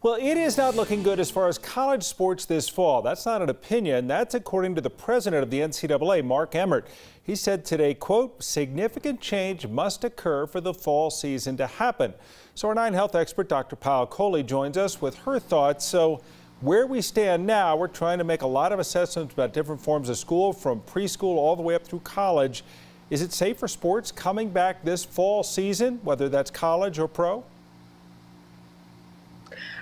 Well, it is not looking good as far as college sports this fall. That's not an opinion. That's according to the president of the NCAA, Mark Emmert. He said today, quote, significant change must occur for the fall season to happen. So our 9 health expert, Dr. Kohli, joins us with her thoughts. So where we stand now, we're trying to make a lot of assessments about different forms of school, from preschool all the way up through college. Is it safe for sports coming back this fall season, whether that's college or pro?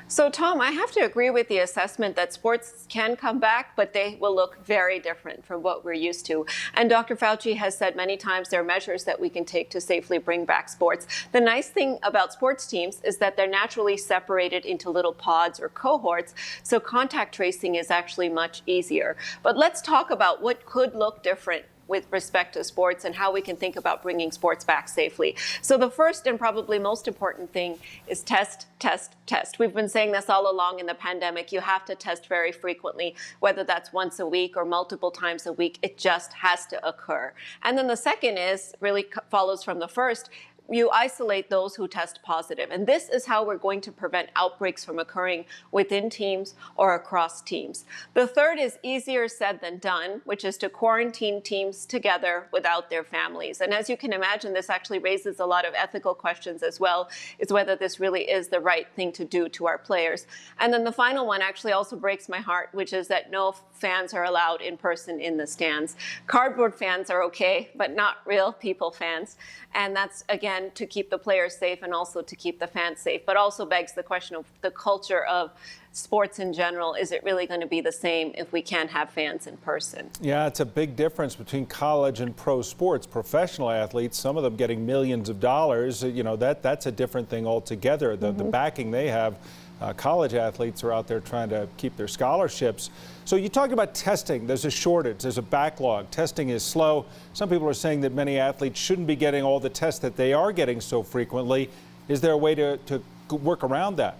So, Tom, I have to agree with the assessment that sports can come back, but they will look very different from what we're used to. And Dr. Fauci has said many times there are measures that we can take to safely bring back sports. The nice thing about sports teams is that they're naturally separated into little pods or cohorts, so contact tracing is actually much easier. But let's talk about what could look different with respect to sports and how we can think about bringing sports back safely. So the first and probably most important thing is test, test, test. We've been saying this all along in the pandemic. You have to test very frequently, whether that's once a week or multiple times a week. It just has to occur. And then the second is really follows from the first. You isolate those who test positive. And this is how we're going to prevent outbreaks from occurring within teams or across teams. The third is easier said than done, which is to quarantine teams together without their families. And as you can imagine, this actually raises a lot of ethical questions as well, is whether this really is the right thing to do to our players. And then the final one actually also breaks my heart, which is that no fans are allowed in person in the stands. Cardboard fans are okay, but not real people fans. And that's, again, to keep the players safe and also to keep the fans safe, but also begs the question of the culture of sports in general. Is it really going to be the same if we can't have fans in person? Yeah, it's a big difference between college and pro sports. Professional athletes, some of them getting millions of dollars, you know, that's a different thing altogether. The backing they have. College athletes are out there trying to keep their scholarships. So you talked about testing. There's a shortage. There's a backlog. Testing is slow. Some people are saying that many athletes shouldn't be getting all the tests that they are getting so frequently. Is there a way to work around that?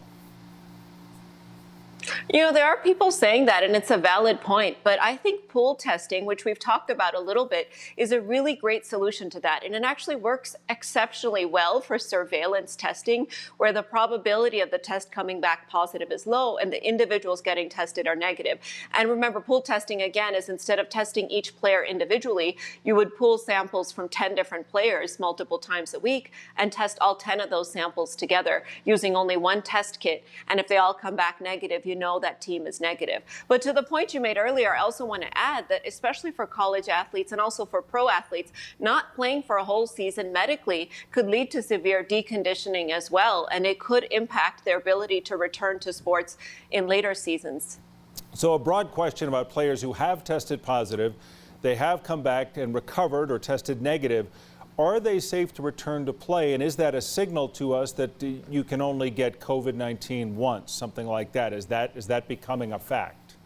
You know, there are people saying that, and it's a valid point, but I think pool testing, which we've talked about a little bit, is a really great solution to that. And it actually works exceptionally well for surveillance testing, where the probability of the test coming back positive is low and the individuals getting tested are negative. And remember, pool testing, again, is instead of testing each player individually, you would pool samples from 10 different players multiple times a week and test all 10 of those samples together using only one test kit. And if they all come back negative, you know that team is negative. But to the point you made earlier, I also want to add that especially for college athletes and also for pro athletes, not playing for a whole season medically could lead to severe deconditioning as well, and it could impact their ability to return to sports in later seasons. So a broad question about players who have tested positive, they have come back and recovered or tested negative. Are they safe to return to play? And is that a signal to us that you can only get COVID-19 once, something like that? Is that becoming a fact?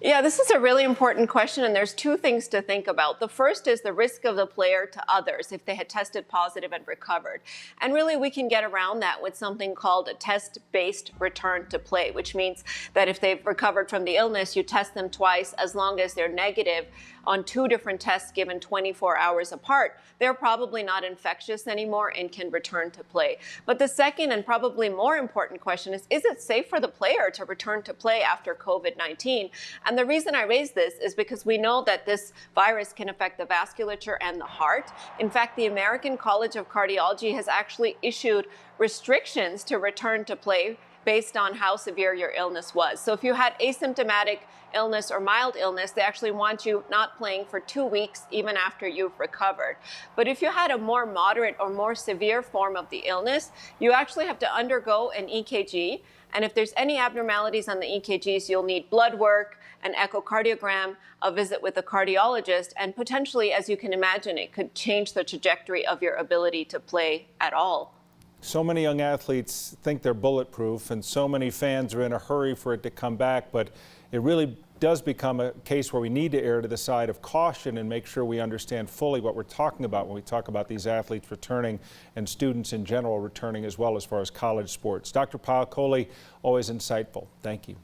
Yeah, this is a really important question, and there's two things to think about. The first is the risk of the player to others if they had tested positive and recovered. And really, we can get around that with something called a test-based return to play, which means that if they've recovered from the illness, you test them twice. As long as they're negative on 2 different tests given 24 hours apart, they're probably not infectious anymore and can return to play. But the second and probably more important question is it safe for the player to return to play after COVID-19? And the reason I raise this is because we know that this virus can affect the vasculature and the heart. In fact, the American College of Cardiology has actually issued restrictions to return to play based on how severe your illness was. So if you had asymptomatic illness or mild illness, they actually want you not playing for 2 weeks even after you've recovered. But if you had a more moderate or more severe form of the illness, you actually have to undergo an EKG. And if there's any abnormalities on the EKGs, you'll need blood work, an echocardiogram, a visit with a cardiologist, and potentially, as you can imagine, it could change the trajectory of your ability to play at all. So many young athletes think they're bulletproof, and so many fans are in a hurry for it to come back, but it really does become a case where we need to err to the side of caution and make sure we understand fully what we're talking about when we talk about these athletes returning and students in general returning as well as far as college sports. Dr. Kohli, always insightful. Thank you.